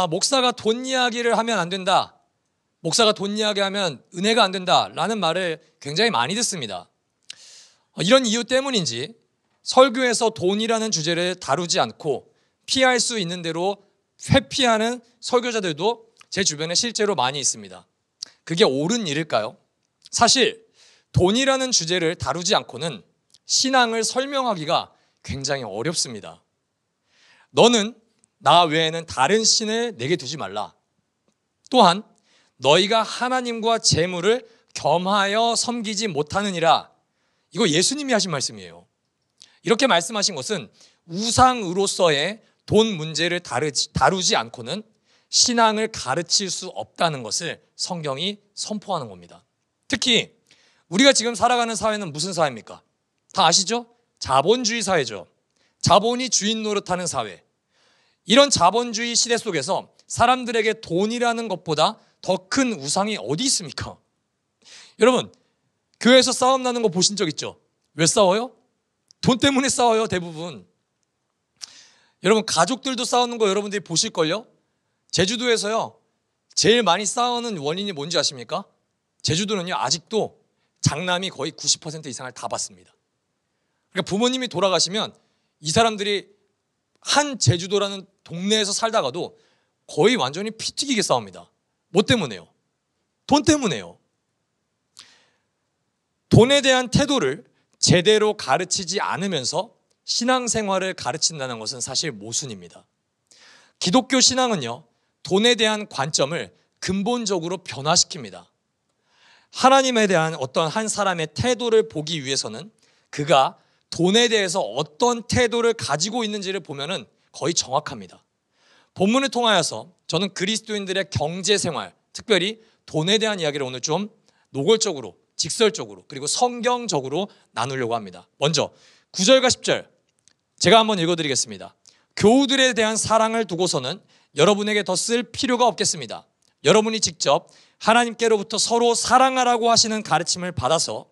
목사가 돈 이야기를 하면 안 된다. 목사가 돈 이야기하면 은혜가 안 된다라는 말을 굉장히 많이 듣습니다. 이런 이유 때문인지 설교에서 돈이라는 주제를 다루지 않고 피할 수 있는 대로 회피하는 설교자들도 제 주변에 실제로 많이 있습니다. 그게 옳은 일일까요? 사실 돈이라는 주제를 다루지 않고는 신앙을 설명하기가 굉장히 어렵습니다. 너는 나 외에는 다른 신을 내게 두지 말라. 또한 너희가 하나님과 재물을 겸하여 섬기지 못하느니라. 이거 예수님이 하신 말씀이에요. 이렇게 말씀하신 것은 우상으로서의 돈 문제를 다루지 않고는 신앙을 가르칠 수 없다는 것을 성경이 선포하는 겁니다. 특히 우리가 지금 살아가는 사회는 무슨 사회입니까? 다 아시죠? 자본주의 사회죠. 자본이 주인 노릇하는 사회. 이런 자본주의 시대 속에서 사람들에게 돈이라는 것보다 더 큰 우상이 어디 있습니까? 여러분, 교회에서 싸움 나는 거 보신 적 있죠? 왜 싸워요? 돈 때문에 싸워요, 대부분. 여러분, 가족들도 싸우는 거 여러분들이 보실걸요? 제주도에서요, 제일 많이 싸우는 원인이 뭔지 아십니까? 제주도는요, 아직도 장남이 거의 90% 이상을 다 받습니다. 그러니까 부모님이 돌아가시면 이 사람들이 한 제주도라는 동네에서 살다가도 거의 완전히 피 튀기게 싸웁니다. 뭐 때문에요? 돈 때문에요. 돈에 대한 태도를 제대로 가르치지 않으면서 신앙생활을 가르친다는 것은 사실 모순입니다. 기독교 신앙은요, 돈에 대한 관점을 근본적으로 변화시킵니다. 하나님에 대한 어떤 한 사람의 태도를 보기 위해서는 그가 돈에 대해서 어떤 태도를 가지고 있는지를 보면은 거의 정확합니다. 본문을 통하여서 저는 그리스도인들의 경제생활, 특별히 돈에 대한 이야기를 오늘 좀 노골적으로, 직설적으로, 그리고 성경적으로 나누려고 합니다. 먼저 9절과 10절 제가 한번 읽어드리겠습니다. 교우들에 대한 사랑을 두고서는 여러분에게 더 쓸 필요가 없겠습니다. 여러분이 직접 하나님께로부터 서로 사랑하라고 하시는 가르침을 받아서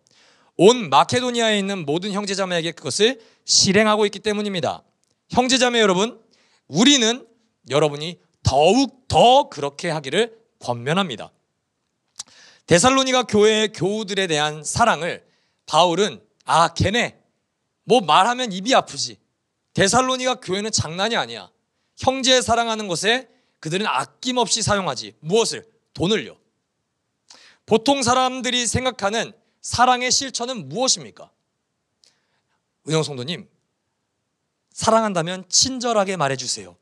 온 마케도니아에 있는 모든 형제자매에게 그것을 실행하고 있기 때문입니다. 형제자매 여러분, 우리는 여러분이 더욱 더 그렇게 하기를 권면합니다. 데살로니가 교회의 교우들에 대한 사랑을 바울은 걔네 뭐 말하면 입이 아프지. 데살로니가 교회는 장난이 아니야. 형제 사랑하는 것에 그들은 아낌없이 사용하지. 무엇을? 돈을요. 보통 사람들이 생각하는 사랑의 실천은 무엇입니까? 은영 성도님, 사랑한다면 친절하게 말해주세요.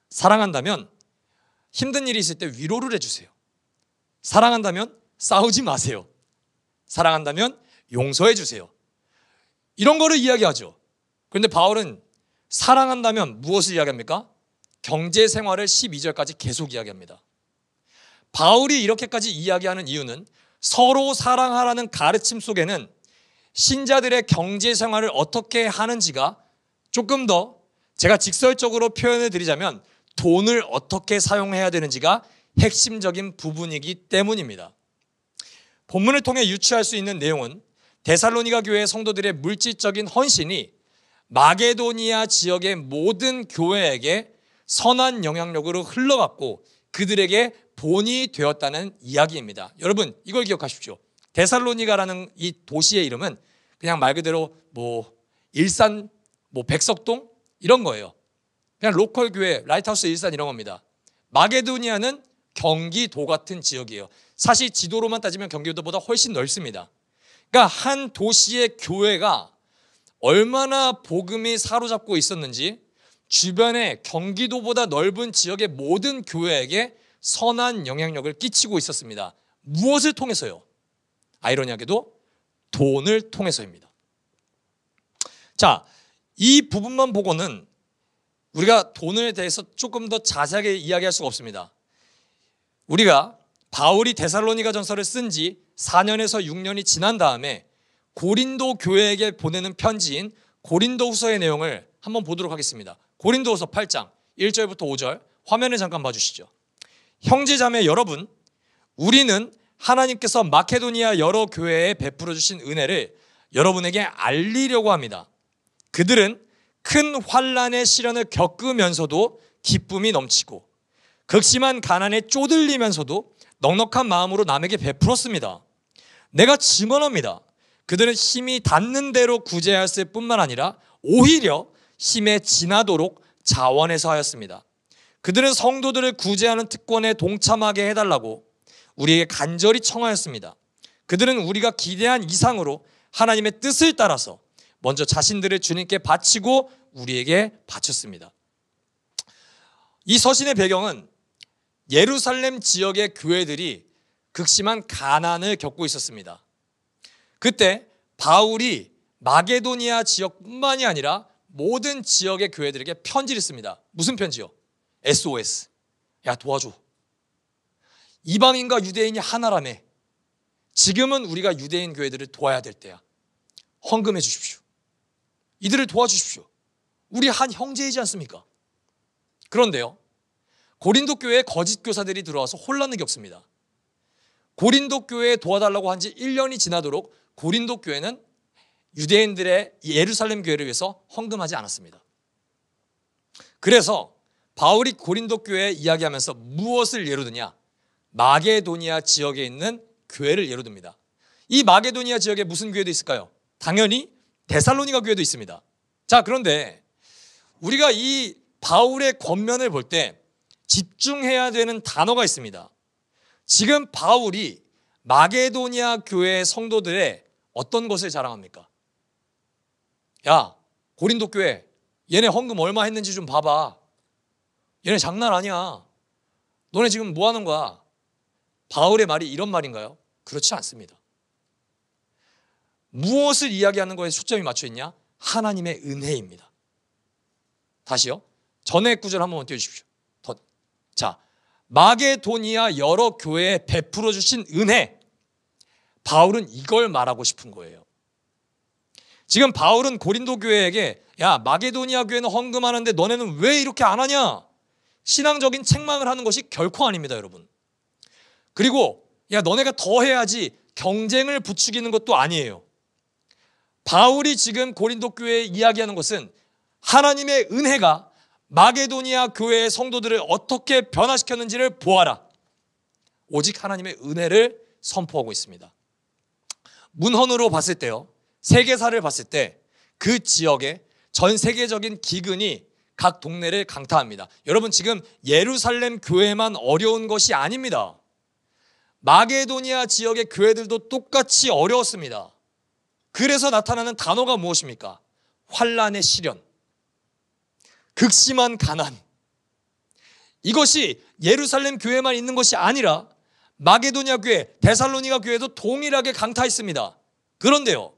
사랑한다면 힘든 일이 있을 때 위로를 해주세요. 사랑한다면 싸우지 마세요. 사랑한다면 용서해 주세요. 이런 거를 이야기하죠. 그런데 바울은 사랑한다면 무엇을 이야기합니까? 경제생활을 12절까지 계속 이야기합니다. 바울이 이렇게까지 이야기하는 이유는 서로 사랑하라는 가르침 속에는 신자들의 경제생활을 어떻게 하는지가 조금 더 제가 직설적으로 표현을 드리자면 돈을 어떻게 사용해야 되는지가 핵심적인 부분이기 때문입니다. 본문을 통해 유추할 수 있는 내용은 데살로니가 교회 성도들의 물질적인 헌신이 마게도니아 지역의 모든 교회에게 선한 영향력으로 흘러갔고 그들에게 본이 되었다는 이야기입니다. 여러분, 이걸 기억하십시오. 데살로니가라는 이 도시의 이름은 그냥 말 그대로 일산, 백석동 이런 거예요. 그냥 로컬 교회, 라이트하우스 일산 이런 겁니다. 마게도니아는 경기도 같은 지역이에요. 사실 지도로만 따지면 경기도보다 훨씬 넓습니다. 그러니까 한 도시의 교회가 얼마나 복음이 사로잡고 있었는지 주변의 경기도보다 넓은 지역의 모든 교회에게 선한 영향력을 끼치고 있었습니다. 무엇을 통해서요? 아이러니하게도 돈을 통해서입니다. 자, 이 부분만 보고는 우리가 돈에 대해서 조금 더 자세하게 이야기할 수가 없습니다. 우리가 바울이 데살로니가 전서를 쓴 지 4년에서 6년이 지난 다음에 고린도 교회에게 보내는 편지인 고린도후서의 내용을 한번 보도록 하겠습니다. 고린도후서 8장 1절부터 5절 화면을 잠깐 봐주시죠. 형제자매 여러분, 우리는 하나님께서 마케도니아 여러 교회에 베풀어 주신 은혜를 여러분에게 알리려고 합니다. 그들은 큰 환난의 시련을 겪으면서도 기쁨이 넘치고 극심한 가난에 쪼들리면서도 넉넉한 마음으로 남에게 베풀었습니다. 내가 증언합니다. 그들은 힘이 닿는 대로 구제하였을 뿐만 아니라 오히려 힘에 지나도록 자원해서 하였습니다. 그들은 성도들을 구제하는 특권에 동참하게 해달라고 우리에게 간절히 청하였습니다. 그들은 우리가 기대한 이상으로 하나님의 뜻을 따라서 먼저 자신들을 주님께 바치고 우리에게 바쳤습니다. 이 서신의 배경은 예루살렘 지역의 교회들이 극심한 가난을 겪고 있었습니다. 그때 바울이 마게도니아 지역뿐만이 아니라 모든 지역의 교회들에게 편지를 씁니다. 무슨 편지요? SOS. 야, 도와줘. 이방인과 유대인이 하나라며. 지금은 우리가 유대인 교회들을 도와야 될 때야. 헌금해 주십시오. 이들을 도와주십시오. 우리 한 형제이지 않습니까? 그런데요, 고린도 교회에 거짓 교사들이 들어와서 혼란을 겪습니다. 고린도 교회에 도와달라고 한 지 1년이 지나도록 고린도 교회는 유대인들의 예루살렘 교회를 위해서 헌금하지 않았습니다. 그래서 바울이 고린도 교회에 이야기하면서 무엇을 예로 드냐? 마게도니아 지역에 있는 교회를 예로 듭니다. 이 마게도니아 지역에 무슨 교회도 있을까요? 당연히 데살로니가 교회도 있습니다. 자, 그런데 우리가 이 바울의 권면을 볼 때 집중해야 되는 단어가 있습니다. 지금 바울이 마게도니아 교회 성도들의 어떤 것을 자랑합니까? 야, 고린도 교회, 얘네 헌금 얼마 했는지 좀 봐봐. 얘네 장난 아니야. 너네 지금 뭐 하는 거야? 바울의 말이 이런 말인가요? 그렇지 않습니다. 무엇을 이야기하는 거에 초점이 맞춰 있냐? 하나님의 은혜입니다. 다시요. 전의 구절 한번 띄워주십시오. 자, 마게도니아 여러 교회에 베풀어 주신 은혜. 바울은 이걸 말하고 싶은 거예요. 지금 바울은 고린도 교회에게 야, 마게도니아 교회는 헌금하는데 너네는 왜 이렇게 안 하냐? 신앙적인 책망을 하는 것이 결코 아닙니다, 여러분. 그리고 야, 너네가 더 해야지 경쟁을 부추기는 것도 아니에요. 바울이 지금 고린도 교회에 이야기하는 것은 하나님의 은혜가 마게도니아 교회의 성도들을 어떻게 변화시켰는지를 보아라. 오직 하나님의 은혜를 선포하고 있습니다. 문헌으로 봤을 때요, 세계사를 봤을 때 그 지역에 전 세계적인 기근이 각 동네를 강타합니다. 여러분, 지금 예루살렘 교회만 어려운 것이 아닙니다. 마게도니아 지역의 교회들도 똑같이 어려웠습니다. 그래서 나타나는 단어가 무엇입니까? 환난의 시련, 극심한 가난. 이것이 예루살렘 교회만 있는 것이 아니라 마게도니아 교회, 데살로니가 교회도 동일하게 강타했습니다. 그런데요,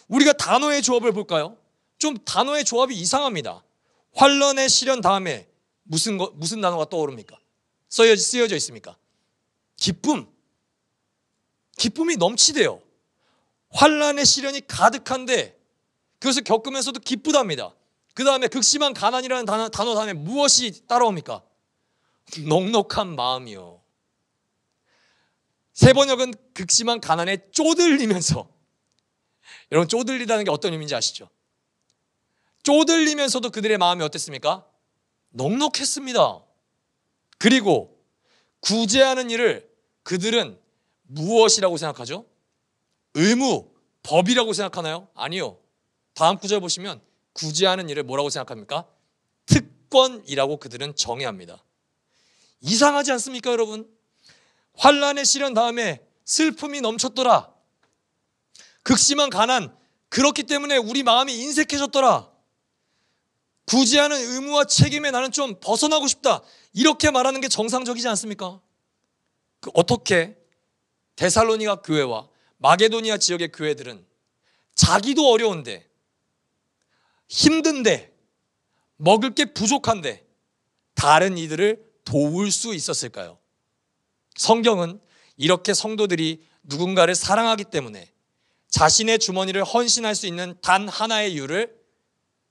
우리가 단어의 조합을 볼까요? 좀 단어의 조합이 이상합니다. 환난의 시련 다음에 무슨 단어가 떠오릅니까? 쓰여져 있습니까? 기쁨. 기쁨이 넘치대요. 환난의 시련이 가득한데 그것을 겪으면서도 기쁘답니다. 그 다음에 극심한 가난이라는 단어 다음에 무엇이 따라옵니까? 넉넉한 마음이요. 세 번역은 극심한 가난에 쪼들리면서. 여러분, 쪼들리다는 게 어떤 의미인지 아시죠? 쪼들리면서도 그들의 마음이 어땠습니까? 넉넉했습니다. 그리고 구제하는 일을 그들은 무엇이라고 생각하죠? 의무, 법이라고 생각하나요? 아니요. 다음 구절 보시면 구제하는 일을 뭐라고 생각합니까? 특권이라고 그들은 정의합니다. 이상하지 않습니까, 여러분? 환난의 시련 다음에 슬픔이 넘쳤더라. 극심한 가난, 그렇기 때문에 우리 마음이 인색해졌더라. 구제하는 의무와 책임에 나는 좀 벗어나고 싶다. 이렇게 말하는 게 정상적이지 않습니까? 어떻게 데살로니가 교회와 마게도니아 지역의 교회들은 자기도 어려운데, 힘든데, 먹을 게 부족한데 다른 이들을 도울 수 있었을까요? 성경은 이렇게 성도들이 누군가를 사랑하기 때문에 자신의 주머니를 헌신할 수 있는 단 하나의 이유를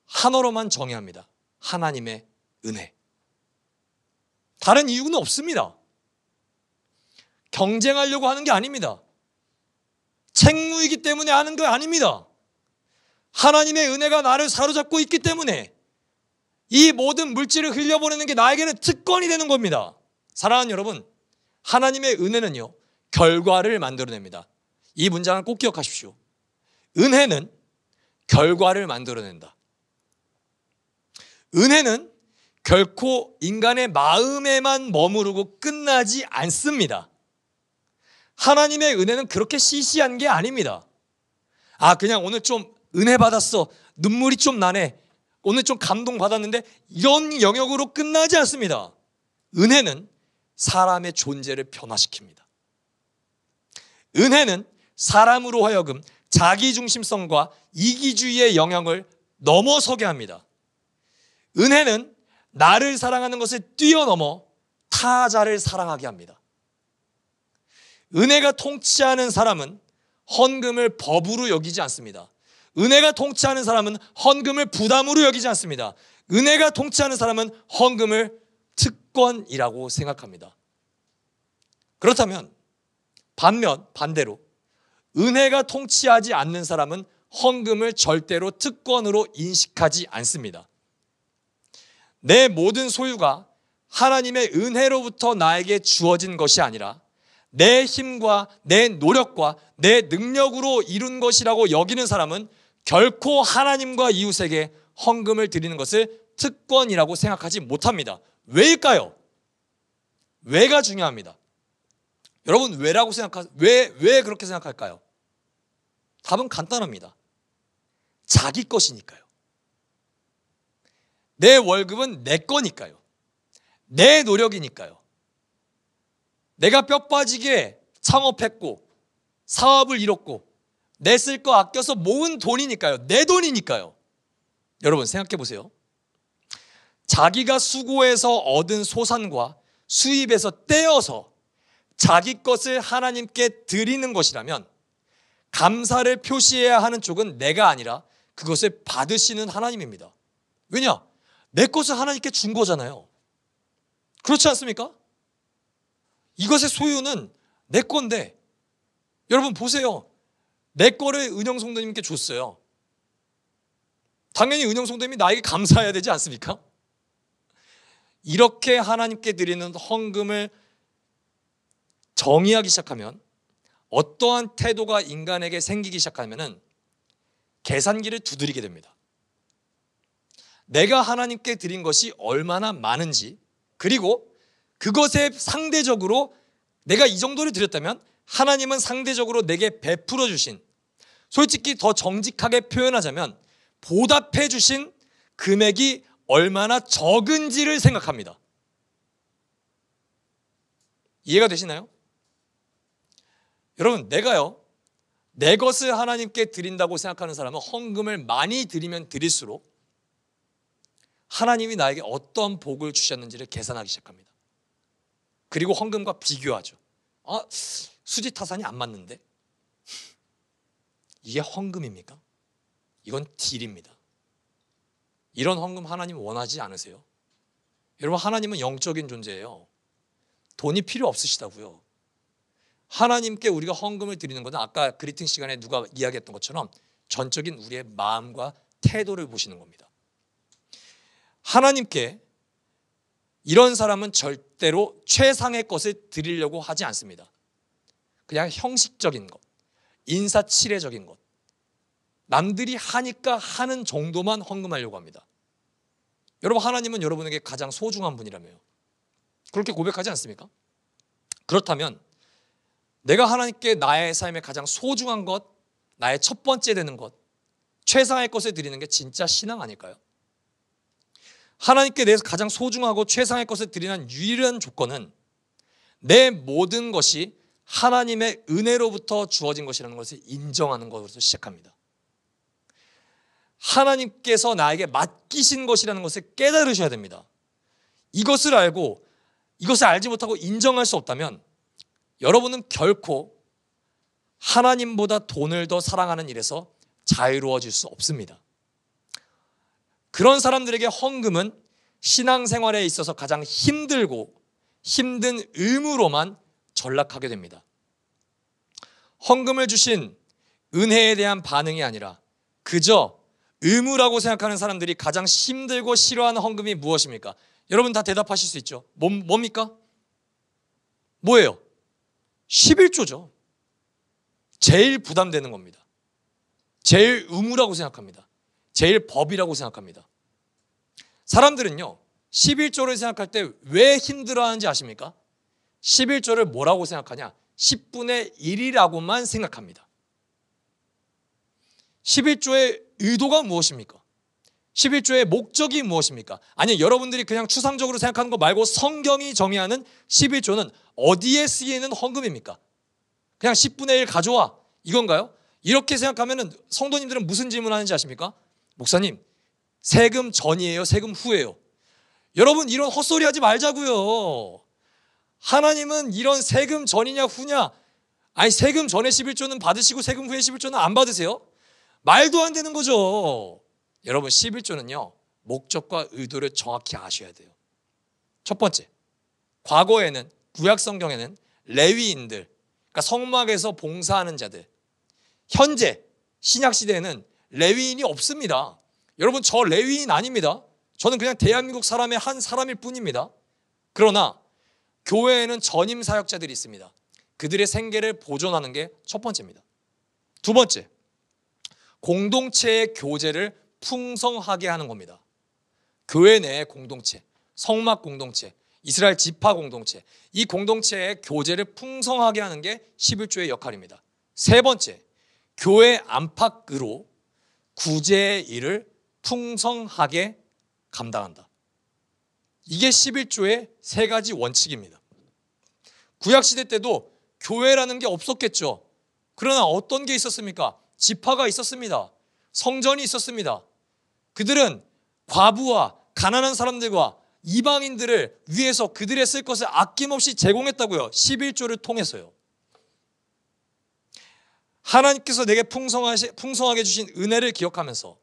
한어로만 정의합니다. 하나님의 은혜. 다른 이유는 없습니다. 경쟁하려고 하는 게 아닙니다. 책무이기 때문에 하는 거 아닙니다. 하나님의 은혜가 나를 사로잡고 있기 때문에 이 모든 물질을 흘려보내는 게 나에게는 특권이 되는 겁니다. 사랑하는 여러분, 하나님의 은혜는요, 결과를 만들어냅니다. 이 문장을 꼭 기억하십시오. 은혜는 결과를 만들어낸다. 은혜는 결코 인간의 마음에만 머무르고 끝나지 않습니다. 하나님의 은혜는 그렇게 시시한 게 아닙니다. 그냥 오늘 좀 은혜 받았어. 눈물이 좀 나네. 오늘 좀 감동 받았는데, 이런 영역으로 끝나지 않습니다. 은혜는 사람의 존재를 변화시킵니다. 은혜는 사람으로 하여금 자기중심성과 이기주의의 영역을 넘어서게 합니다. 은혜는 나를 사랑하는 것을 뛰어넘어 타자를 사랑하게 합니다. 은혜가 통치하는 사람은 헌금을 법으로 여기지 않습니다. 은혜가 통치하는 사람은 헌금을 부담으로 여기지 않습니다. 은혜가 통치하는 사람은 헌금을 특권이라고 생각합니다. 그렇다면 반대로 은혜가 통치하지 않는 사람은 헌금을 절대로 특권으로 인식하지 않습니다. 내 모든 소유가 하나님의 은혜로부터 나에게 주어진 것이 아니라 내 힘과 내 노력과 내 능력으로 이룬 것이라고 여기는 사람은 결코 하나님과 이웃에게 헌금을 드리는 것을 특권이라고 생각하지 못합니다. 왜일까요? 왜가 중요합니다. 여러분, 왜 그렇게 생각할까요? 답은 간단합니다. 자기 것이니까요. 내 월급은 내 거니까요. 내 노력이니까요. 내가 뼈 빠지게 창업했고 사업을 이뤘고 내 쓸 거 아껴서 모은 돈이니까요. 내 돈이니까요. 여러분, 생각해 보세요. 자기가 수고해서 얻은 소산과 수입에서 떼어서 자기 것을 하나님께 드리는 것이라면 감사를 표시해야 하는 쪽은 내가 아니라 그것을 받으시는 하나님입니다. 왜냐? 내 것을 하나님께 준 거잖아요. 그렇지 않습니까? 이것의 소유는 내 건데, 여러분 보세요. 내 거를 은영 성도님께 줬어요. 당연히 은영 성도님이 나에게 감사해야 되지 않습니까? 이렇게 하나님께 드리는 헌금을 정의하기 시작하면, 어떠한 태도가 인간에게 생기기 시작하면은 계산기를 두드리게 됩니다. 내가 하나님께 드린 것이 얼마나 많은지, 그리고 그것에 상대적으로 내가 이 정도를 드렸다면 하나님은 상대적으로 내게 베풀어 주신, 솔직히 더 정직하게 표현하자면 보답해 주신 금액이 얼마나 적은지를 생각합니다. 이해가 되시나요? 여러분, 내 것을 하나님께 드린다고 생각하는 사람은 헌금을 많이 드리면 드릴수록 하나님이 나에게 어떤 복을 주셨는지를 계산하기 시작합니다. 그리고 헌금과 비교하죠. 수지타산이 안 맞는데? 이게 헌금입니까? 이건 딜입니다. 이런 헌금 하나님 원하지 않으세요? 여러분, 하나님은 영적인 존재예요. 돈이 필요 없으시다고요. 하나님께 우리가 헌금을 드리는 것은 아까 그리팅 시간에 누가 이야기했던 것처럼 전적인 우리의 마음과 태도를 보시는 겁니다. 하나님께 이런 사람은 절대로 최상의 것을 드리려고 하지 않습니다. 그냥 형식적인 것, 인사치레적인 것, 남들이 하니까 하는 정도만 헌금하려고 합니다. 여러분, 하나님은 여러분에게 가장 소중한 분이라며요. 그렇게 고백하지 않습니까? 그렇다면 내가 하나님께 나의 삶에 가장 소중한 것, 나의 첫 번째 되는 것, 최상의 것을 드리는 게 진짜 신앙 아닐까요? 하나님께 내서 가장 소중하고 최상의 것을 드리는 유일한 조건은 내 모든 것이 하나님의 은혜로부터 주어진 것이라는 것을 인정하는 것으로 시작합니다. 하나님께서 나에게 맡기신 것이라는 것을 깨달으셔야 됩니다. 이것을 알지 못하고 인정할 수 없다면 여러분은 결코 하나님보다 돈을 더 사랑하는 일에서 자유로워질 수 없습니다. 그런 사람들에게 헌금은 신앙생활에 있어서 가장 힘들고 힘든 의무로만 전락하게 됩니다. 헌금을 주신 은혜에 대한 반응이 아니라 그저 의무라고 생각하는 사람들이 가장 힘들고 싫어하는 헌금이 무엇입니까? 여러분 다 대답하실 수 있죠? 뭡니까? 뭐예요? 11조죠. 제일 부담되는 겁니다. 제일 의무라고 생각합니다. 제일 법이라고 생각합니다. 사람들은요, 11조를 생각할 때 왜 힘들어하는지 아십니까? 11조를 뭐라고 생각하냐? 10분의 1이라고만 생각합니다. 11조의 의도가 무엇입니까? 11조의 목적이 무엇입니까? 아니, 여러분들이 그냥 추상적으로 생각하는 거 말고 성경이 정의하는 11조는 어디에 쓰이는 헌금입니까? 그냥 10분의 1 가져와, 이건가요? 이렇게 생각하면 성도님들은 무슨 질문하는지 아십니까? 목사님, 세금 전이에요? 세금 후예요? 여러분, 이런 헛소리 하지 말자고요. 하나님은 이런 세금 전이냐 후냐, 아니 세금 전에 11조는 받으시고 세금 후에 11조는 안 받으세요? 말도 안 되는 거죠. 여러분, 11조는요, 목적과 의도를 정확히 아셔야 돼요. 첫 번째, 과거에는, 구약 성경에는 레위인들, 그러니까 성막에서 봉사하는 자들, 현재 신약 시대에는 레위인이 없습니다. 여러분, 저 레위인 아닙니다. 저는 그냥 대한민국 사람의 한 사람일 뿐입니다. 그러나 교회에는 전임 사역자들이 있습니다. 그들의 생계를 보존하는 게 첫 번째입니다. 두 번째, 공동체의 교제를 풍성하게 하는 겁니다. 교회 내의 공동체, 성막 공동체, 이스라엘 지파 공동체, 이 공동체의 교제를 풍성하게 하는 게 11조의 역할입니다. 세 번째, 교회 안팎으로 구제의 일을 풍성하게 감당한다. 이게 11조의 세 가지 원칙입니다. 구약시대 때도 교회라는 게 없었겠죠. 그러나 어떤 게 있었습니까? 지파가 있었습니다. 성전이 있었습니다. 그들은 과부와 가난한 사람들과 이방인들을 위해서 그들의 쓸 것을 아낌없이 제공했다고요. 11조를 통해서요. 하나님께서 내게 풍성하게 주신 은혜를 기억하면서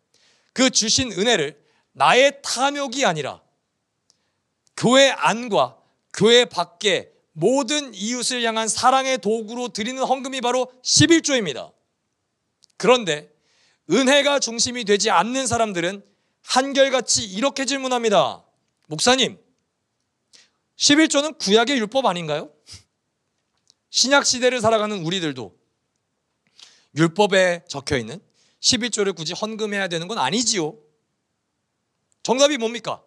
그 주신 은혜를 나의 탐욕이 아니라 교회 안과 교회 밖의 모든 이웃을 향한 사랑의 도구로 드리는 헌금이 바로 11조입니다. 그런데 은혜가 중심이 되지 않는 사람들은 한결같이 이렇게 질문합니다. 목사님, 11조는 구약의 율법 아닌가요? 신약 시대를 살아가는 우리들도 율법에 적혀있는 11조를 굳이 헌금해야 되는 건 아니지요. 정답이 뭡니까?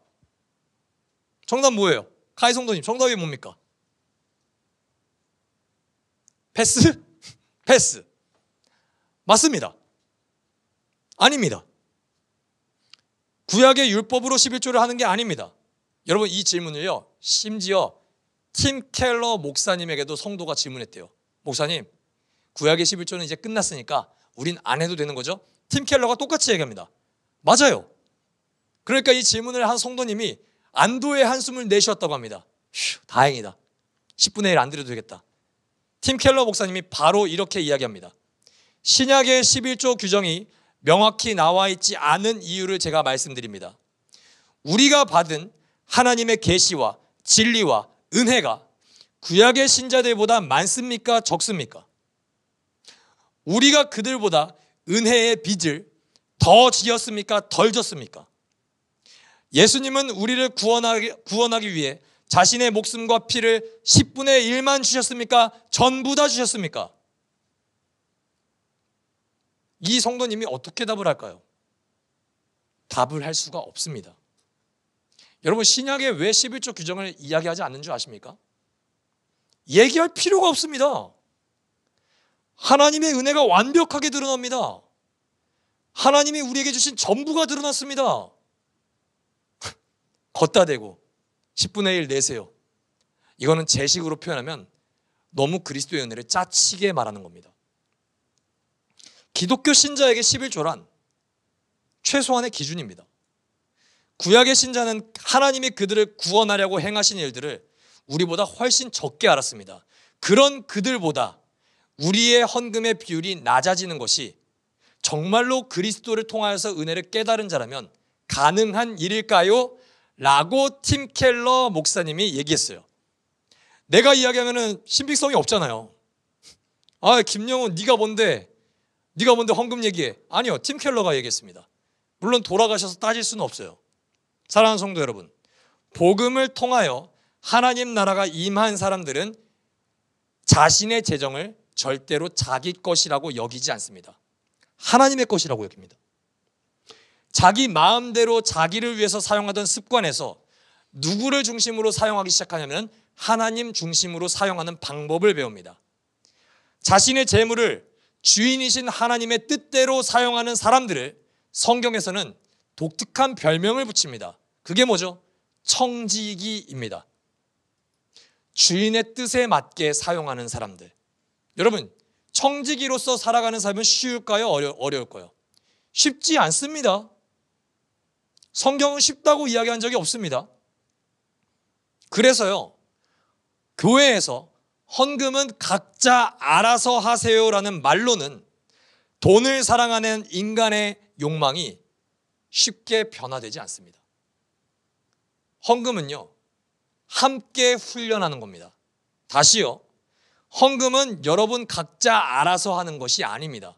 정답 뭐예요? 카이 성도님, 정답이 뭡니까? 패스? 패스. 맞습니다. 아닙니다. 구약의 율법으로 11조를 하는 게 아닙니다. 여러분, 이 질문을요, 심지어 팀 켈러 목사님에게도 성도가 질문했대요. 목사님, 구약의 11조는 이제 끝났으니까 우린 안 해도 되는 거죠? 팀 켈러가 똑같이 얘기합니다. 맞아요. 그러니까 이 질문을 한 성도님이 안도의 한숨을 내쉬었다고 합니다. 휴, 다행이다. 10분의 1 안 드려도 되겠다. 팀 켈러 목사님이 바로 이렇게 이야기합니다. 신약의 11조 규정이 명확히 나와 있지 않은 이유를 제가 말씀드립니다. 우리가 받은 하나님의 계시와 진리와 은혜가 구약의 신자들보다 많습니까? 적습니까? 우리가 그들보다 은혜의 빚을 더 지었습니까? 덜 졌습니까? 예수님은 우리를 구원하기 위해 자신의 목숨과 피를 10분의 1만 주셨습니까? 전부 다 주셨습니까? 이 성도님이 어떻게 답을 할까요? 답을 할 수가 없습니다. 여러분, 신약에 왜 11조 규정을 이야기하지 않는 줄 아십니까? 얘기할 필요가 없습니다. 하나님의 은혜가 완벽하게 드러납니다. 하나님이 우리에게 주신 전부가 드러났습니다. 걷다 대고 10분의 1 내세요. 이거는 제 식으로 표현하면 너무 그리스도의 은혜를 짜치게 말하는 겁니다. 기독교 신자에게 11조란 최소한의 기준입니다. 구약의 신자는 하나님이 그들을 구원하려고 행하신 일들을 우리보다 훨씬 적게 알았습니다. 그런 그들보다 우리의 헌금의 비율이 낮아지는 것이 정말로 그리스도를 통하여서 은혜를 깨달은 자라면 가능한 일일까요? 라고 팀 켈러 목사님이 얘기했어요. 내가 이야기하면 신빙성이 없잖아요. 아, 김영훈 네가 뭔데 헌금 얘기해. 아니요, 팀 켈러가 얘기했습니다. 물론 돌아가셔서 따질 수는 없어요. 사랑하는 성도 여러분, 복음을 통하여 하나님 나라가 임한 사람들은 자신의 재정을 절대로 자기 것이라고 여기지 않습니다. 하나님의 것이라고 여깁니다. 자기 마음대로 자기를 위해서 사용하던 습관에서 누구를 중심으로 사용하기 시작하냐면 하나님 중심으로 사용하는 방법을 배웁니다. 자신의 재물을 주인이신 하나님의 뜻대로 사용하는 사람들을 성경에서는 독특한 별명을 붙입니다. 그게 뭐죠? 청지기입니다. 주인의 뜻에 맞게 사용하는 사람들. 여러분, 청지기로서 살아가는 삶은 쉬울까요? 어려울까요? 쉽지 않습니다. 성경은 쉽다고 이야기한 적이 없습니다. 그래서요, 교회에서 헌금은 각자 알아서 하세요라는 말로는 돈을 사랑하는 인간의 욕망이 쉽게 변화되지 않습니다. 헌금은요, 함께 훈련하는 겁니다. 다시요, 헌금은 여러분 각자 알아서 하는 것이 아닙니다.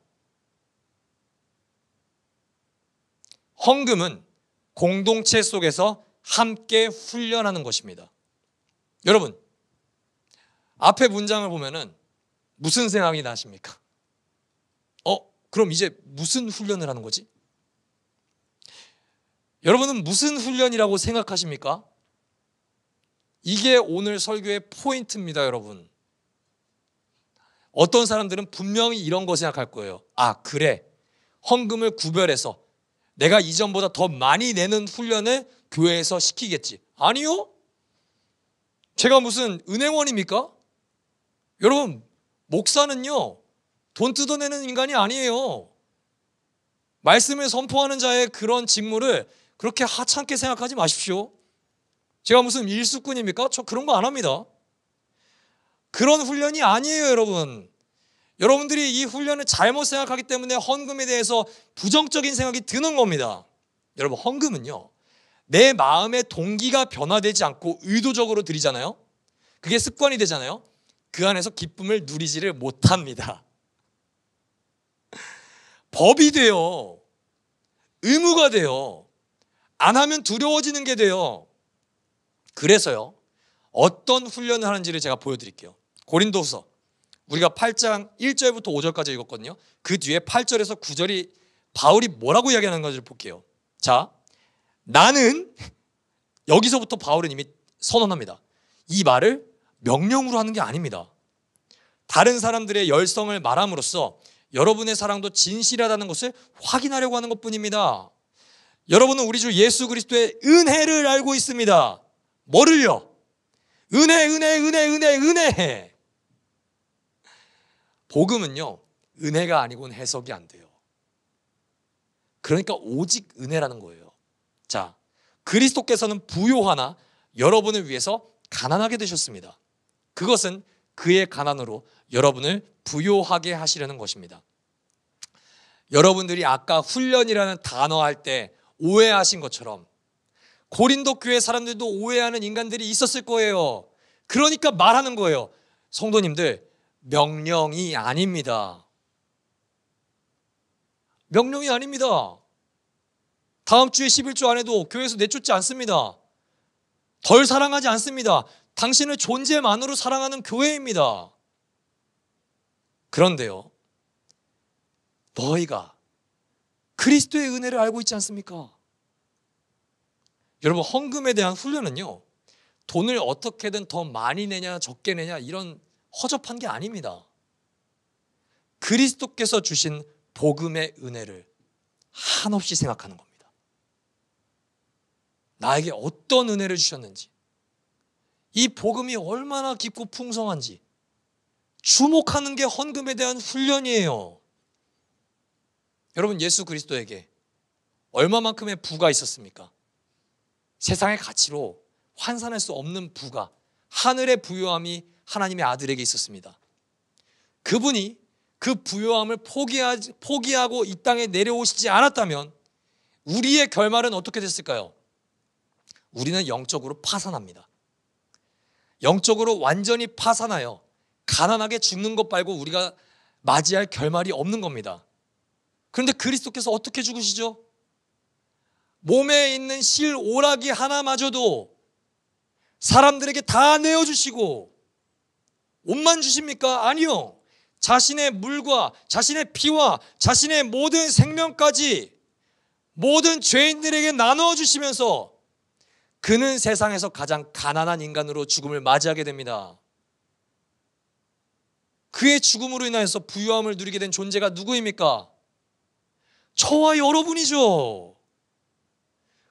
헌금은 공동체 속에서 함께 훈련하는 것입니다. 여러분, 앞에 문장을 보면은 무슨 생각이 나십니까? 그럼 이제 무슨 훈련을 하는 거지? 여러분은 무슨 훈련이라고 생각하십니까? 이게 오늘 설교의 포인트입니다, 여러분. 어떤 사람들은 분명히 이런 거 생각할 거예요. 그래. 헌금을 구별해서 내가 이전보다 더 많이 내는 훈련을 교회에서 시키겠지. 아니요. 제가 무슨 은행원입니까? 여러분, 목사는요, 돈 뜯어내는 인간이 아니에요. 말씀을 선포하는 자의 그런 직무를 그렇게 하찮게 생각하지 마십시오. 제가 무슨 일수꾼입니까? 저 그런 거 안 합니다. 그런 훈련이 아니에요, 여러분. 여러분들이 이 훈련을 잘못 생각하기 때문에 헌금에 대해서 부정적인 생각이 드는 겁니다. 여러분, 헌금은요, 내 마음의 동기가 변화되지 않고 의도적으로 드리잖아요. 그게 습관이 되잖아요. 그 안에서 기쁨을 누리지를 못합니다. 법이 돼요. 의무가 돼요. 안 하면 두려워지는 게 돼요. 그래서요, 어떤 훈련을 하는지를 제가 보여드릴게요. 고린도후서, 우리가 8장 1절부터 5절까지 읽었거든요. 그 뒤에 8절에서 9절이 바울이 뭐라고 이야기하는 건지를 볼게요. 자, 나는, 여기서부터 바울은 이미 선언합니다. 이 말을 명령으로 하는 게 아닙니다. 다른 사람들의 열성을 말함으로써 여러분의 사랑도 진실하다는 것을 확인하려고 하는 것뿐입니다. 여러분은 우리 주 예수 그리스도의 은혜를 알고 있습니다. 뭐를요? 은혜. 복음은요, 은혜가 아니고는 해석이 안 돼요. 그러니까 오직 은혜라는 거예요. 자, 그리스도께서는 부요하나 여러분을 위해서 가난하게 되셨습니다. 그것은 그의 가난으로 여러분을 부요하게 하시려는 것입니다. 여러분들이 아까 훈련이라는 단어 할 때 오해하신 것처럼 고린도 교회 사람들도 오해하는 인간들이 있었을 거예요. 그러니까 말하는 거예요. 성도님들, 명령이 아닙니다. 명령이 아닙니다. 다음 주에 11조 안 해도 교회에서 내쫓지 않습니다. 덜 사랑하지 않습니다. 당신을 존재만으로 사랑하는 교회입니다. 그런데요, 너희가 그리스도의 은혜를 알고 있지 않습니까? 여러분, 헌금에 대한 훈련은요, 돈을 어떻게든 더 많이 내냐 적게 내냐 이런 허접한 게 아닙니다. 그리스도께서 주신 복음의 은혜를 한없이 생각하는 겁니다. 나에게 어떤 은혜를 주셨는지, 이 복음이 얼마나 깊고 풍성한지 주목하는 게 헌금에 대한 훈련이에요. 여러분, 예수 그리스도에게 얼마만큼의 부가 있었습니까? 세상의 가치로 환산할 수 없는 부가, 하늘의 부요함이 하나님의 아들에게 있었습니다. 그분이 그 부요함을 포기하고 이 땅에 내려오시지 않았다면 우리의 결말은 어떻게 됐을까요? 우리는 영적으로 파산합니다. 영적으로 완전히 파산하여 가난하게 죽는 것 말고 우리가 맞이할 결말이 없는 겁니다. 그런데 그리스도께서 어떻게 죽으시죠? 몸에 있는 실 오라기 하나마저도 사람들에게 다 내어주시고 옷만 주십니까? 아니요. 자신의 물과 자신의 피와 자신의 모든 생명까지 모든 죄인들에게 나누어 주시면서 그는 세상에서 가장 가난한 인간으로 죽음을 맞이하게 됩니다. 그의 죽음으로 인하여서 부유함을 누리게 된 존재가 누구입니까? 저와 여러분이죠.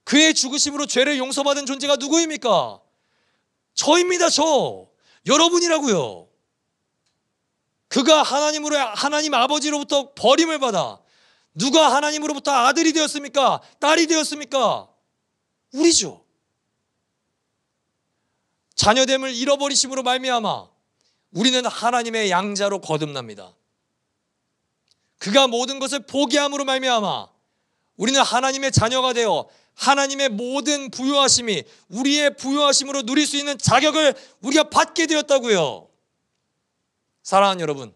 그의 죽으심으로 죄를 용서받은 존재가 누구입니까? 저입니다. 저. 여러분이라고요. 그가 하나님 아버지로부터 버림을 받아 누가 하나님으로부터 아들이 되었습니까? 딸이 되었습니까? 우리죠. 자녀됨을 잃어버리심으로 말미암아 우리는 하나님의 양자로 거듭납니다. 그가 모든 것을 포기함으로 말미암아 우리는 하나님의 자녀가 되어 하나님의 모든 부요하심이 우리의 부요하심으로 누릴 수 있는 자격을 우리가 받게 되었다고요. 사랑하는 여러분,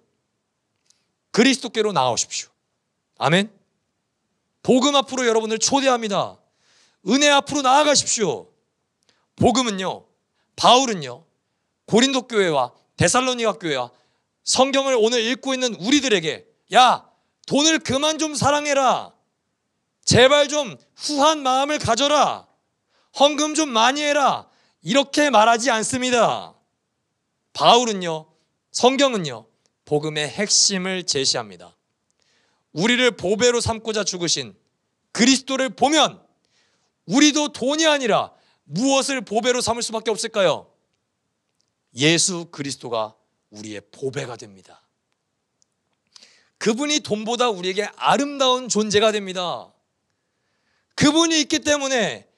그리스도께로 나아오십시오. 아멘. 복음 앞으로 여러분을 초대합니다. 은혜 앞으로 나아가십시오. 복음은요, 바울은요, 고린도 교회와 데살로니가 교회와 성경을 오늘 읽고 있는 우리들에게 야, 돈을 그만 좀 사랑해라. 제발 좀 후한 마음을 가져라. 헌금 좀 많이 해라. 이렇게 말하지 않습니다. 바울은요, 성경은요, 복음의 핵심을 제시합니다. 우리를 보배로 삼고자 죽으신 그리스도를 보면 우리도 돈이 아니라 무엇을 보배로 삼을 수밖에 없을까요? 예수 그리스도가 우리의 보배가 됩니다. 그분이 돈보다 우리에게 아름다운 존재가 됩니다. 그분이 있기 때문에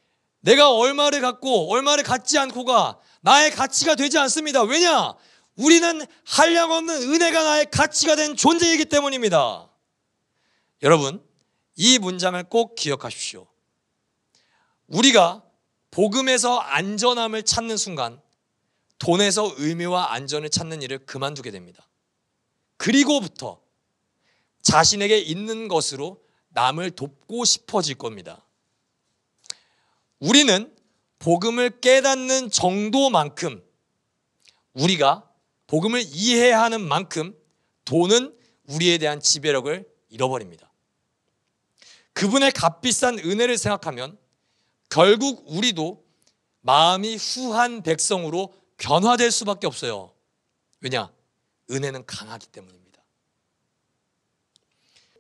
내가 얼마를 갖고 얼마를 갖지 않고가 나의 가치가 되지 않습니다. 왜냐? 우리는 한량없는 은혜가 나의 가치가 된 존재이기 때문입니다. 여러분, 이 문장을 꼭 기억하십시오. 우리가 복음에서 안전함을 찾는 순간 돈에서 의미와 안전을 찾는 일을 그만두게 됩니다. 그리고부터 자신에게 있는 것으로 남을 돕고 싶어질 겁니다. 우리는 복음을 깨닫는 정도만큼, 우리가 복음을 이해하는 만큼 돈은 우리에 대한 지배력을 잃어버립니다. 그분의 값비싼 은혜를 생각하면 결국 우리도 마음이 후한 백성으로 변화될 수밖에 없어요. 왜냐? 은혜는 강하기 때문입니다.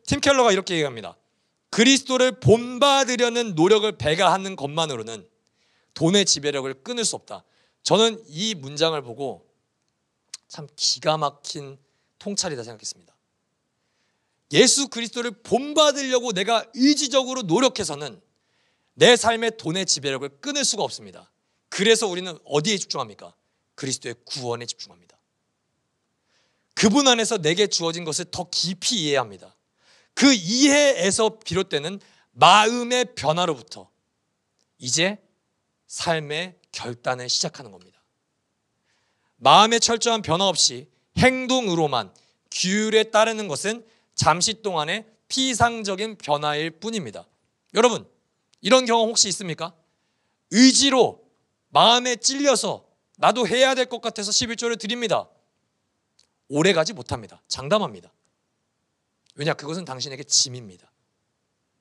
팀 켈러가 이렇게 얘기합니다. 그리스도를 본받으려는 노력을 배가하는 것만으로는 돈의 지배력을 끊을 수 없다. 저는 이 문장을 보고 참 기가 막힌 통찰이다 생각했습니다. 예수 그리스도를 본받으려고 내가 의지적으로 노력해서는 내 삶의 돈의 지배력을 끊을 수가 없습니다. 그래서 우리는 어디에 집중합니까? 그리스도의 구원에 집중합니다. 그분 안에서 내게 주어진 것을 더 깊이 이해합니다. 그 이해에서 비롯되는 마음의 변화로부터 이제 삶의 결단을 시작하는 겁니다. 마음의 철저한 변화 없이 행동으로만 규율에 따르는 것은 잠시 동안의 피상적인 변화일 뿐입니다. 여러분, 이런 경험 혹시 있습니까? 의지로 마음에 찔려서 나도 해야 될 것 같아서 11조를 드립니다. 오래 가지 못합니다. 장담합니다. 왜냐? 그것은 당신에게 짐입니다.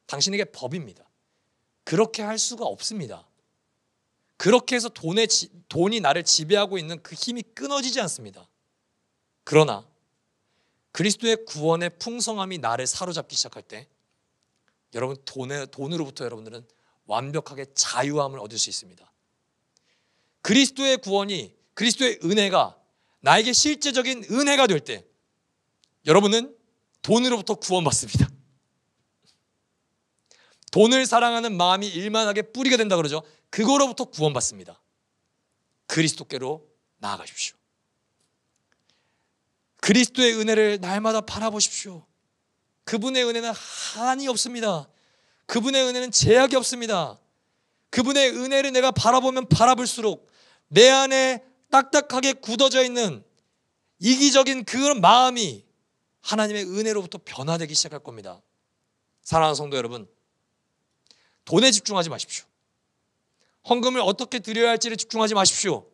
당신에게 법입니다. 그렇게 할 수가 없습니다. 그렇게 해서 돈이 나를 지배하고 있는 그 힘이 끊어지지 않습니다. 그러나 그리스도의 구원의 풍성함이 나를 사로잡기 시작할 때 여러분, 돈으로부터 여러분들은 완벽하게 자유함을 얻을 수 있습니다. 그리스도의 구원이, 그리스도의 은혜가 나에게 실제적인 은혜가 될 때 여러분은 돈으로부터 구원받습니다. 돈을 사랑하는 마음이 일만하게 뿌리가 된다 그러죠. 그거로부터 구원받습니다. 그리스도께로 나아가십시오. 그리스도의 은혜를 날마다 바라보십시오. 그분의 은혜는 한이 없습니다. 그분의 은혜는 제약이 없습니다. 그분의 은혜를 내가 바라보면 바라볼수록 내 안에 딱딱하게 굳어져 있는 이기적인 그런 마음이 하나님의 은혜로부터 변화되기 시작할 겁니다. 사랑하는 성도 여러분, 돈에 집중하지 마십시오. 헌금을 어떻게 드려야 할지를 집중하지 마십시오.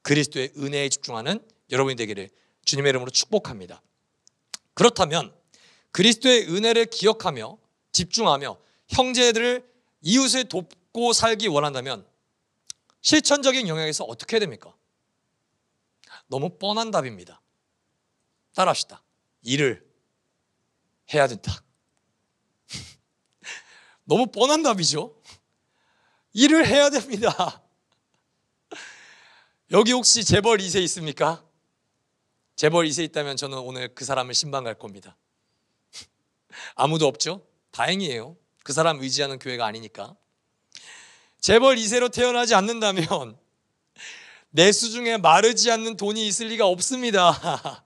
그리스도의 은혜에 집중하는 여러분이 되기를 주님의 이름으로 축복합니다. 그렇다면 그리스도의 은혜를 기억하며 집중하며 형제들을 이웃을 돕고 살기 원한다면 실천적인 영역에서 어떻게 해야 됩니까? 너무 뻔한 답입니다. 따라합시다. 일을 해야 된다. 너무 뻔한 답이죠. 일을 해야 됩니다. 여기 혹시 재벌 2세 있습니까? 재벌 2세 있다면 저는 오늘 그 사람을 신방 갈 겁니다. 아무도 없죠? 다행이에요. 그 사람 의지하는 교회가 아니니까. 재벌 2세로 태어나지 않는다면 내수 중에 마르지 않는 돈이 있을 리가 없습니다.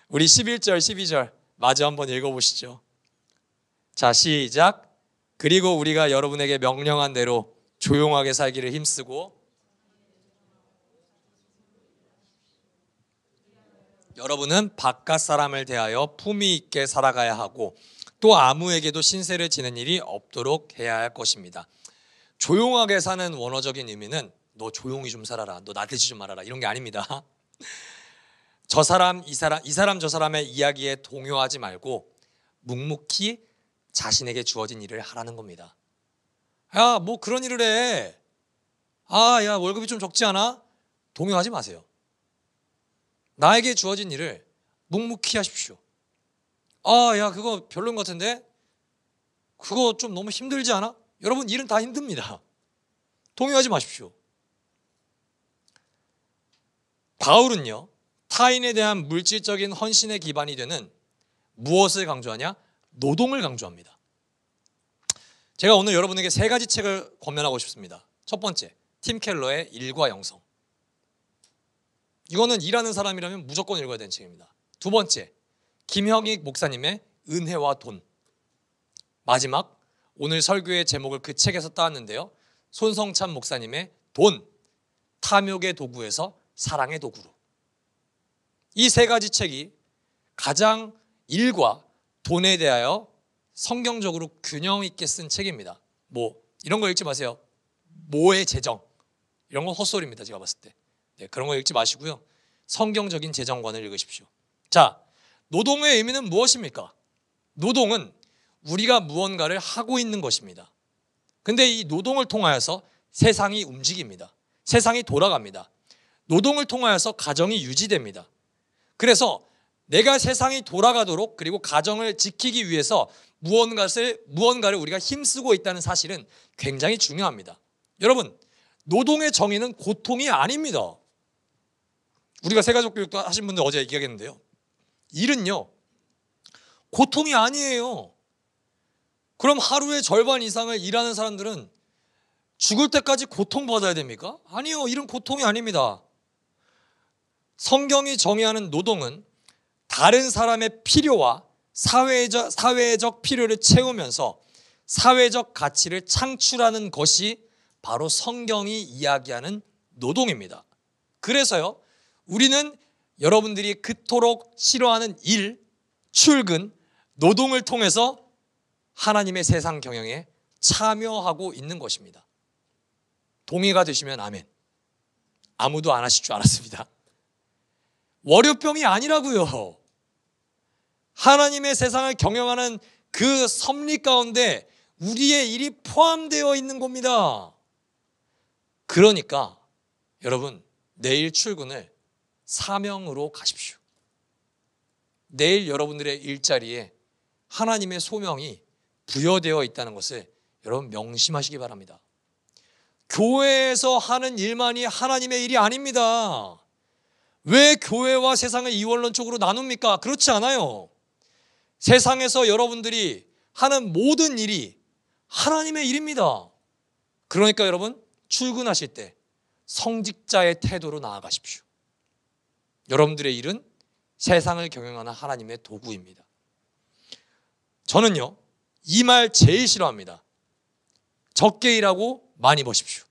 우리 11절 12절 마저 한번 읽어보시죠. 자, 시작. 그리고 우리가 여러분에게 명령한 대로 조용하게 살기를 힘쓰고 여러분은 바깥 사람을 대하여 품위 있게 살아가야 하고 또 아무에게도 신세를 지는 일이 없도록 해야 할 것입니다. 조용하게 사는 원어적인 의미는 너 조용히 좀 살아라, 너 나대지 좀 말아라 이런 게 아닙니다. 저 사람 이 사람 저 사람의 이야기에 동요하지 말고 묵묵히 자신에게 주어진 일을 하라는 겁니다. 야, 뭐 그런 일을 해. 아, 야, 월급이 좀 적지 않아? 동요하지 마세요. 나에게 주어진 일을 묵묵히 하십시오. 아, 야, 그거 별로인 것 같은데? 그거 좀 너무 힘들지 않아? 여러분, 일은 다 힘듭니다. 동요하지 마십시오. 바울은요, 타인에 대한 물질적인 헌신의 기반이 되는 무엇을 강조하냐? 노동을 강조합니다. 제가 오늘 여러분에게 3가지 책을 권면하고 싶습니다. 첫 번째, 팀 켈러의 일과 영성. 이거는 일하는 사람이라면 무조건 읽어야 되는 책입니다. 두 번째, 김형익 목사님의 은혜와 돈. 마지막, 오늘 설교의 제목을 그 책에서 따왔는데요. 손성찬 목사님의 돈, 탐욕의 도구에서 사랑의 도구로. 이 3가지 책이 가장 일과 돈에 대하여 성경적으로 균형 있게 쓴 책입니다. 뭐 이런 거 읽지 마세요. 모의 재정 이런 건 헛소리입니다. 제가 봤을 때. 네, 그런 거 읽지 마시고요. 성경적인 재정관을 읽으십시오. 자, 노동의 의미는 무엇입니까? 노동은 우리가 무언가를 하고 있는 것입니다. 근데 이 노동을 통하여서 세상이 움직입니다. 세상이 돌아갑니다. 노동을 통하여서 가정이 유지됩니다. 그래서 내가 세상이 돌아가도록 그리고 가정을 지키기 위해서 무언가를 우리가 힘쓰고 있다는 사실은 굉장히 중요합니다. 여러분, 노동의 정의는 고통이 아닙니다. 우리가 세가족 교육도 하신 분들 어제 얘기하겠는데요. 일은요, 고통이 아니에요. 그럼 하루의 절반 이상을 일하는 사람들은 죽을 때까지 고통받아야 됩니까? 아니요, 일은 고통이 아닙니다. 성경이 정의하는 노동은 다른 사람의 필요와 사회적 필요를 채우면서 사회적 가치를 창출하는 것이 바로 성경이 이야기하는 노동입니다. 그래서요, 우리는 여러분들이 그토록 싫어하는 일, 출근, 노동을 통해서 하나님의 세상 경영에 참여하고 있는 것입니다. 동의가 되시면 아멘. 아무도 안 하실 줄 알았습니다. 월요병이 아니라고요. 하나님의 세상을 경영하는 그 섭리 가운데 우리의 일이 포함되어 있는 겁니다. 그러니까 여러분, 내일 출근을 사명으로 가십시오. 내일 여러분들의 일자리에 하나님의 소명이 부여되어 있다는 것을 여러분 명심하시기 바랍니다. 교회에서 하는 일만이 하나님의 일이 아닙니다. 왜 교회와 세상을 이원론적으로 나눕니까? 그렇지 않아요. 세상에서 여러분들이 하는 모든 일이 하나님의 일입니다. 그러니까 여러분, 출근하실 때 성직자의 태도로 나아가십시오. 여러분들의 일은 세상을 경영하는 하나님의 도구입니다. 저는요, 이 말 제일 싫어합니다. 적게 일하고 많이 버십시오.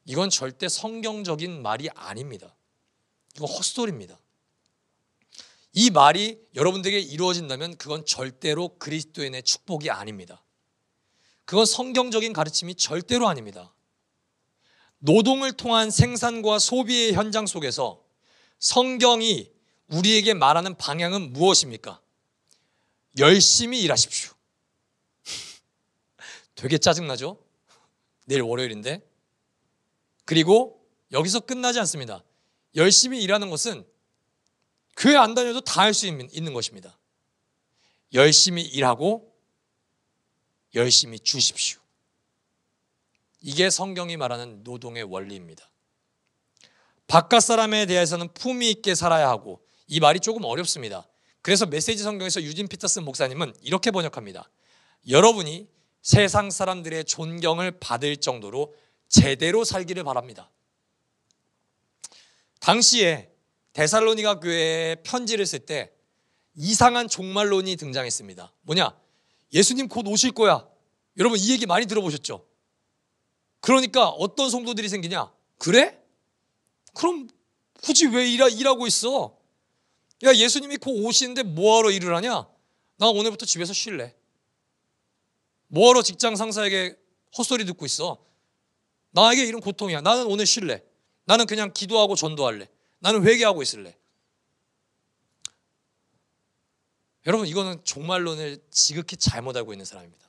이건 절대 성경적인 말이 아닙니다. 이건 헛소리입니다. 이 말이 여러분들에게 이루어진다면 그건 절대로 그리스도인의 축복이 아닙니다. 그건 성경적인 가르침이 절대로 아닙니다. 노동을 통한 생산과 소비의 현장 속에서 성경이 우리에게 말하는 방향은 무엇입니까? 열심히 일하십시오. 되게 짜증나죠? 내일 월요일인데. 그리고 여기서 끝나지 않습니다. 열심히 일하는 것은 교회 안 다녀도 다 할 수 있는 것입니다. 열심히 일하고 열심히 주십시오. 이게 성경이 말하는 노동의 원리입니다. 바깥 사람에 대해서는 품위 있게 살아야 하고, 이 말이 조금 어렵습니다. 그래서 메시지 성경에서 유진 피터슨 목사님은 이렇게 번역합니다. 여러분이 세상 사람들의 존경을 받을 정도로 제대로 살기를 바랍니다. 당시에 데살로니가 교회에 편지를 쓸 때 이상한 종말론이 등장했습니다. 뭐냐? 예수님 곧 오실 거야. 여러분 이 얘기 많이 들어보셨죠? 그러니까 어떤 성도들이 생기냐? 그래? 그럼 굳이 왜 일하고 있어? 야, 예수님이 곧 오시는데 뭐하러 일을 하냐? 나 오늘부터 집에서 쉴래. 뭐하러 직장 상사에게 헛소리 듣고 있어? 나에게 이런 고통이야. 나는 오늘 쉴래. 나는 그냥 기도하고 전도할래. 나는 회개하고 있을래. 여러분 이거는 종말론을 지극히 잘못 알고 있는 사람입니다.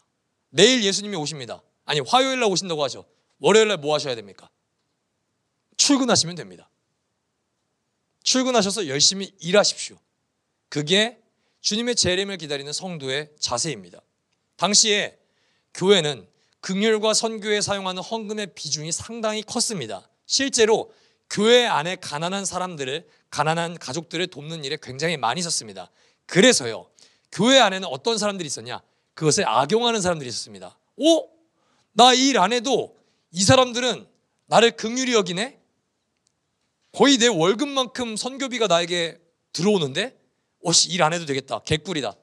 내일 예수님이 오십니다. 아니 화요일 날 오신다고 하죠. 월요일 날 뭐 하셔야 됩니까? 출근하시면 됩니다. 출근하셔서 열심히 일하십시오. 그게 주님의 재림을 기다리는 성도의 자세입니다. 당시에 교회는 긍휼과 선교에 사용하는 헌금의 비중이 상당히 컸습니다. 실제로 교회 안에 가난한 사람들을, 가난한 가족들을 돕는 일에 굉장히 많이 썼습니다. 그래서요, 교회 안에는 어떤 사람들이 있었냐? 그것을 악용하는 사람들이 있었습니다. 나 일 안 해도 이 사람들은 나를 긍휼히 여기네? 거의 내 월급만큼 선교비가 나에게 들어오는데? 일 안 해도 되겠다. 개꿀이다.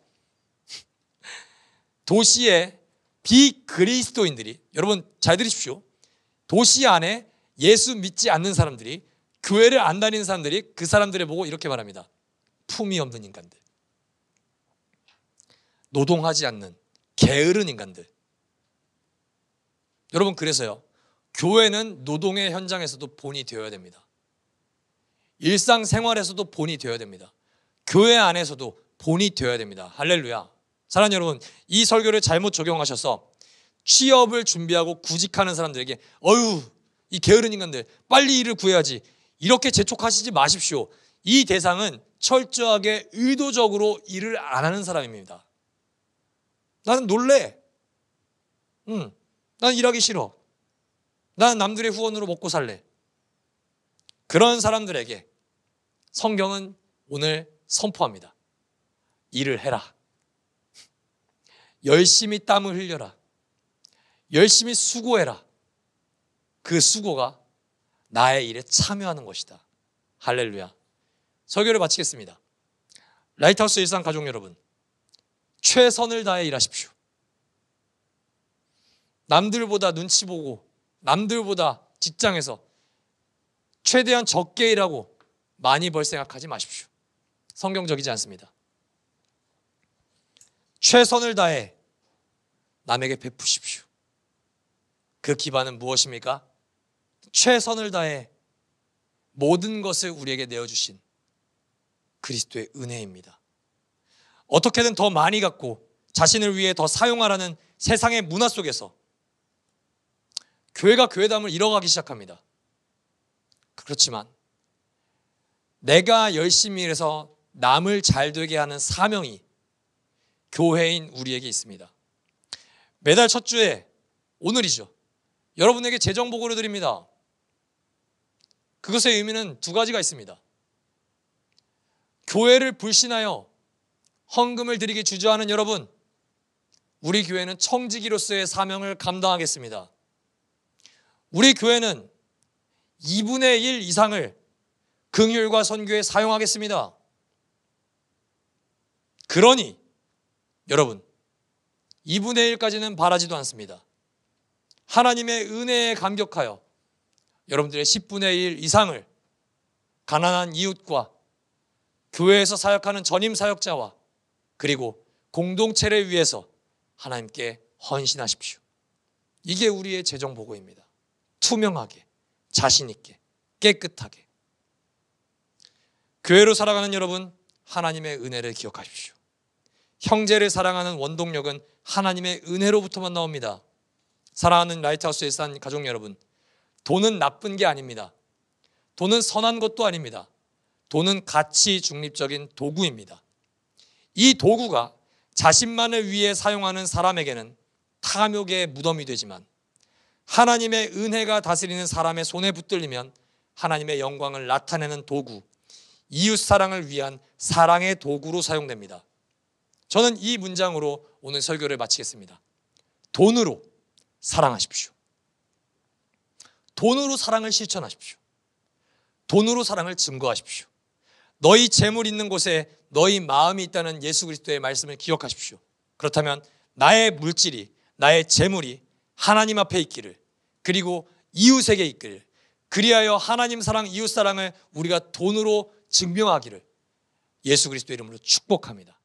도시의 비그리스도인들이, 여러분 잘 들으십시오. 도시 안에 예수 믿지 않는 사람들이, 교회를 안 다니는 사람들이 그 사람들을 보고 이렇게 말합니다. 품위 없는 인간들, 노동하지 않는 게으른 인간들. 여러분 그래서요, 교회는 노동의 현장에서도 본이 되어야 됩니다. 일상생활에서도 본이 되어야 됩니다. 교회 안에서도 본이 되어야 됩니다. 할렐루야. 사랑하는 여러분, 이 설교를 잘못 적용하셔서 취업을 준비하고 구직하는 사람들에게 이 게으른 인간들 빨리 일을 구해야지, 이렇게 재촉하시지 마십시오. 이 대상은 철저하게 의도적으로 일을 안 하는 사람입니다. 나는 놀래. 난 일하기 싫어. 나는 남들의 후원으로 먹고 살래. 그런 사람들에게 성경은 오늘 선포합니다. 일을 해라. 열심히 땀을 흘려라. 열심히 수고해라. 그 수고가 나의 일에 참여하는 것이다. 할렐루야. 설교를 마치겠습니다. 라이트하우스 일상 가족 여러분, 최선을 다해 일하십시오. 남들보다 눈치 보고 남들보다 직장에서 최대한 적게 일하고 많이 벌 생각하지 마십시오. 성경적이지 않습니다. 최선을 다해 남에게 베푸십시오. 그 기반은 무엇입니까? 최선을 다해 모든 것을 우리에게 내어주신 그리스도의 은혜입니다. 어떻게든 더 많이 갖고 자신을 위해 더 사용하라는 세상의 문화 속에서 교회가 교회담을 잃어가기 시작합니다. 그렇지만 내가 열심히 일해서 남을 잘 되게 하는 사명이 교회인 우리에게 있습니다. 매달 첫 주에 오늘이죠. 여러분에게 재정보고를 드립니다. 그것의 의미는 두 가지가 있습니다. 교회를 불신하여 헌금을 드리기 주저하는 여러분, 우리 교회는 청지기로서의 사명을 감당하겠습니다. 우리 교회는 2분의 1 이상을 긍휼과 선교에 사용하겠습니다. 그러니 여러분, 2분의 1까지는 바라지도 않습니다. 하나님의 은혜에 감격하여 여러분들의 10분의 1 이상을 가난한 이웃과 교회에서 사역하는 전임 사역자와 그리고 공동체를 위해서 하나님께 헌신하십시오. 이게 우리의 재정보고입니다. 투명하게, 자신 있게, 깨끗하게. 교회로 살아가는 여러분, 하나님의 은혜를 기억하십시오. 형제를 사랑하는 원동력은 하나님의 은혜로부터만 나옵니다. 사랑하는 라이트하우스에 산 가족 여러분, 돈은 나쁜 게 아닙니다. 돈은 선한 것도 아닙니다. 돈은 가치 중립적인 도구입니다. 이 도구가 자신만을 위해 사용하는 사람에게는 탐욕의 무덤이 되지만 하나님의 은혜가 다스리는 사람의 손에 붙들리면 하나님의 영광을 나타내는 도구, 이웃 사랑을 위한 사랑의 도구로 사용됩니다. 저는 이 문장으로 오늘 설교를 마치겠습니다. 돈으로 사랑하십시오. 돈으로 사랑을 실천하십시오. 돈으로 사랑을 증거하십시오. 너희 재물 있는 곳에 너희 마음이 있다는 예수 그리스도의 말씀을 기억하십시오. 그렇다면 나의 물질이, 나의 재물이 하나님 앞에 있기를, 그리고 이웃에게 있기를, 그리하여 하나님 사랑, 이웃 사랑을 우리가 돈으로 증명하기를 예수 그리스도의 이름으로 축복합니다.